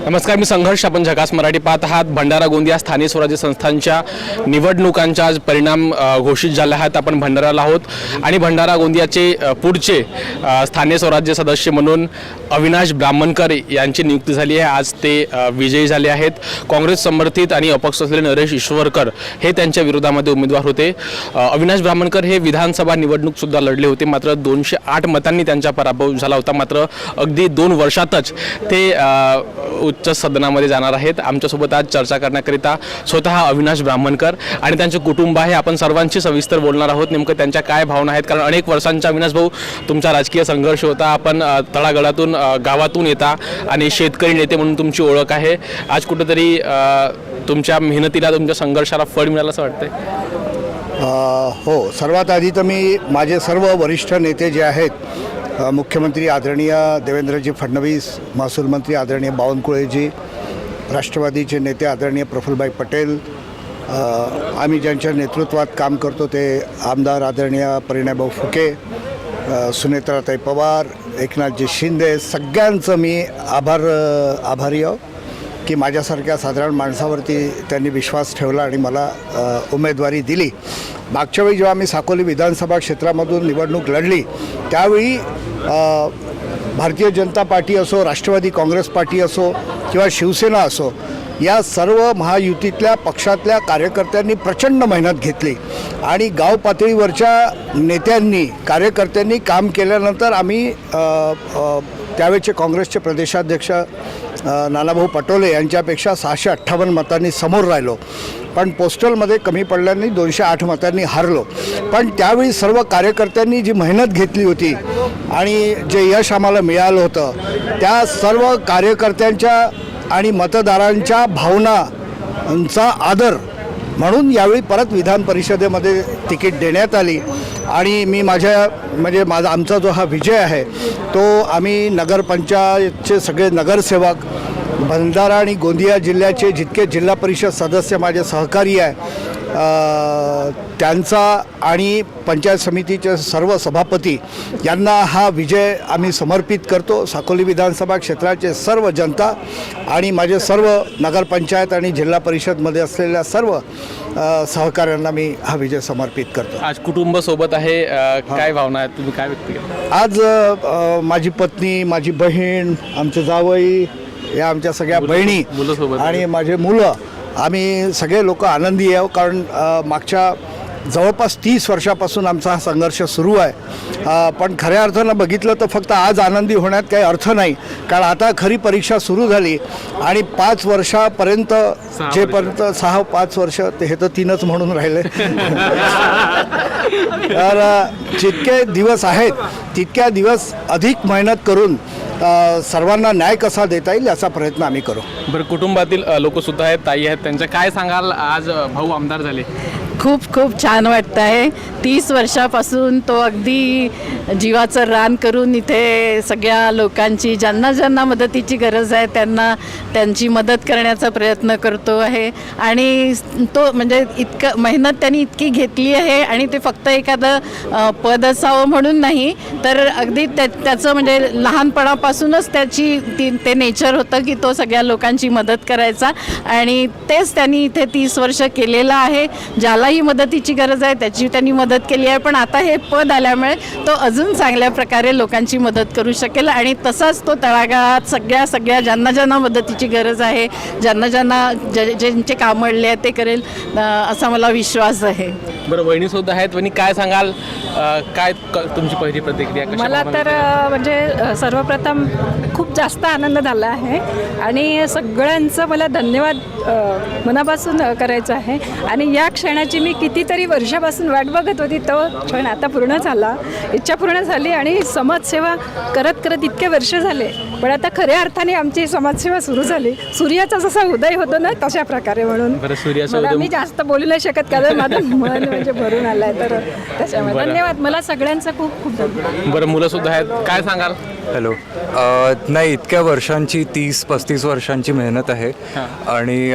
नमस्कार, मी संघर्ष. आपण झकास मराठी पाहत आहात. भंडारा गोंदिया स्थानिक स्वराज्य संस्थांच्या निवडणुकांचा आज परिणाम घोषित झाले आहेत. आपण भंडाराला आहोत आणि भंडारा गोंदियाचे पुढचे स्थानिक स्वराज्य सदस्य म्हणून अविनाश ब्राह्मणकर यांची नियुक्ती झाली आहे. आज ते विजयी झाले आहेत. काँग्रेस समर्थित आणि अपक्ष असलेले नरेश ईश्वरकर हे त्यांच्या विरोधामध्ये उमेदवार होते. अविनाश ब्राह्मणकर हे विधानसभा निवडणूक सुद्धा लढले होते, मात्र 208 मतांनी त्यांचा पराभव झाला होता. मात्र अगदी 2 वर्षातच ते उच्च सदनामध्ये जाणार आहेत. आमच्यासोबत आज चर्चा करण्याकरिता स्वतः अविनाश ब्राह्मणकर आणि त्यांचे कुटुंब आहे. आपण सर्वांशी सविस्तर बोलणार आहोत. नेमकं त्यांच्या काय भावना आहेत, कारण अनेक वर्षांचा अविनाश भाऊ तुमचा राजकीय संघर्ष होता. आपण तळागाळातून गावातून येता आणि शेतकरी नेते म्हणून तुमची ओळख आहे. आज कुठेतरी तुमच्या मेहनतीला, तुमच्या संघर्षाला फळ मिळालं असं वाटतंय? हो, सर्वात आधी तर मी माझे सर्व वरिष्ठ नेते जे आहेत, मुख्यमंत्री आदरणीय देवेंद्रजी फडणवीस, महसूल मंत्री आदरणीय बावनकुळेजी, राष्ट्रवादीचे नेते आदरणीय प्रफुल्लभाई पटेल, आम्ही ज्यांच्या नेतृत्वात काम करतो ते आमदार आदरणीय परिणयभाऊ फुके, सुनेत्राताई पवार, एकनाथजी शिंदे, सगळ्यांचं मी आभारी आहो की माझ्यासारख्या साधारण माणसावरती त्यांनी विश्वास ठेवला आणि मला उमेदवारी दिली. मागच्या वेळी जेव्हा मी साकोली विधानसभा क्षेत्रामधून निवडणूक लढली त्यावेळी भारतीय जनता पार्टी असो, राष्ट्रवादी काँग्रेस पार्टी असो किंवा शिवसेना असो, या सर्व महायुतीतल्या पक्षातल्या कार्यकर्त्यांनी प्रचंड मेहनत घेतली आणि गाव पातळीवरच्या नेत्यांनी, कार्यकर्त्यांनी काम केल्यानंतर आम्ही त्यावेळेचे काँग्रेसचे प्रदेशाध्यक्ष नानाभाऊ पटोले यांच्यापेक्षा 658 मतांनी समोर राहिलो, पण पोस्टलमध्ये कमी पडल्याने 208 मतांनी हारलो. पण त्यावेळी सर्व कार्यकर्त्यांनी जी मेहनत घेतली होती आणि जे यश आम्हाला मिळालं होतं, त्या सर्व कार्यकर्त्यांच्या आणि मतदारांच्या भावनांचा आदर म्हणून यावेळी परत विधान परिषदेमध्ये तिकीट देण्यात आली. आणि मी माझा आमचा जो हा विजय आहे तो आम्ही नगरपंचायतचे सगळे नगरसेवक, भंडारा आणि गोंदिया जिल्ह्याचे जितके जिल्हा परिषद सदस्य माझे सहकारी आहे त्यांचा आणि पंचायत समितीचे सर्व सभापती यांना हा विजय आम्ही समर्पित करतो. साकोली विधानसभा क्षेत्राचे सर्व जनता आणि माझे सर्व नगरपंचायत आणि जिल्हा परिषदमध्ये असलेल्या सर्व सहकाऱ्यांना मी हा विजय समर्पित करतो. आज कुटुंब सोबत आहे, काय भावना आहेत, तुम्ही काय व्यक्त केलं? आज माझी पत्नी, माझी बहीण, आमचे जावई, या आमच्या सगळ्या बहिणी आणि माझे मुलं, आम्ही सगळे लोक आनंदी आहोत. कारण मागच्या जवळपास 30 वर्षापासून आमचा हा संघर्ष सुरू आहे. पण खऱ्या अर्थानं बघितलं तर फक्त आज आनंदी होण्यात काही अर्थ नाही, कारण आता खरी परीक्षा सुरू झाली आणि 5 वर्षापर्यंत जेपर्यंत 5 वर्ष हे तर 3च म्हणून राहिले तर जितके दिवस आहेत तितक्या दिवस अधिक मेहनत करून सर्वांना न्याय कसा देता येईल याचा प्रयत्न आम्ही करू. बरं, कुटुंबातील लोकसुद्धा आहेत, ताई आहेत, त्यांचं काय सांगाल? आज भाऊ आमदार झाले, खूप खूप छान वाटतं आहे. 30 वर्षापासून तो अगदी जीवाचं रान करून इथे सगळ्या लोकांची, ज्यांना मदतीची गरज आहे त्यांना त्यांची मदत करण्याचा प्रयत्न करतो आहे. आणि तो म्हणजे इतकं मेहनत त्यांनी इतकी घेतली आहे आणि ते फक्त एखादं पद असावं म्हणून नाही, तर अगदी त्याचं म्हणजे लहानपणापासूनच ते नेचर होतं की तो सगळ्या लोकांची मदत करायचा आणि तेच त्यांनी इथे 30 वर्ष केलेलं आहे. ज्यालाही मदतीची गरज आहे त्याची त्यांनी मदत केली आहे, पण आता हे पद आल्यामुळे तो अजून चांगल्या प्रकारे लोकांची मदत करू शकेल आणि तसाच तो तळागाळात सगळ्या ज्यांना मदतीची गरज आहे, ज्यांचे काम अडले आहे ते करेल असा मला विश्वास आहे. बरं, वहिनीसुद्धा आहेत. वहिनी, काय सांगाल? काय तुमची पहिली प्रतिक्रिया? मला तर म्हणजे सर्वप्रथम खूप जास्त आनंद झाला आहे आणि सगळ्यांचं मला धन्यवाद मनापासून करायचं आहे. आणि या क्षणाची मी कितीतरी वर्षापासून वाट बघत होती, तो क्षण आता पूर्ण झाला, इच्छा पूर्ण झाली आणि समाजसेवा करत इतके वर्ष झाले, पण आता खऱ्या अर्थाने आमची समाजसेवा सुरू झाली. सूर्याचा जसा उदय होतो ना तशा प्रकारे. म्हणून मी जास्त बोलू नाही शकत कारण माझं मन म्हणजे भरून आलं आहे, तर त्याच्यामुळे धन्यवाद. मला सगळ्यांचा खूप खूप धन्यवाद. बरं, मुलं सुद्धा आहेत, काय सांगाल? हॅलो. नाही, इतक्या वर्षांची 30-35 वर्षांची मेहनत आहे आणि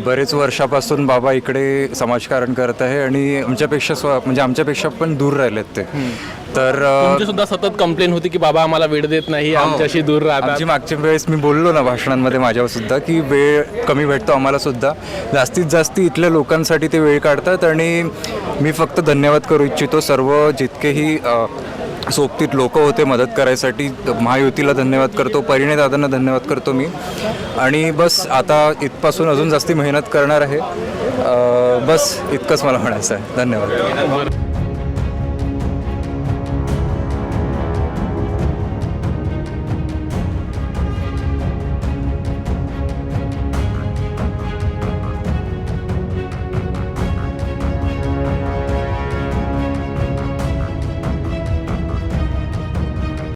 बरेच वर्षापासून बाबा इकडे समाजकारण करत आहे आणि म्हणजे आमच्यापेक्षा पण दूर राहिलेत ते. तर तुमची सुद्धा सतत कंप्लेन होती की बाबा आम्हाला वेळ देत नाही, आमच्याशी दूर राहतात. आमची मागच्या वेळेस मी बोललो ना भाषणांमध्ये माझ्यावर सुद्धा की वेळ कमी भेटतो आम्हाला सुद्धा. जास्तीत जास्त इथल्या लोकांसाठी ते वेळ काढतात आणि मी फक्त धन्यवाद करू इच्छितो सर्व जितकेही सोबतीत लोक होते मदत करायसाठी. महायुतीला धन्यवाद करतो, परिणय दादांना धन्यवाद करतो मी. आणि बस आता इथपासून अजून जास्ती मेहनत करणार आहे. बस इतकंच मला म्हणायचं आहे. धन्यवाद.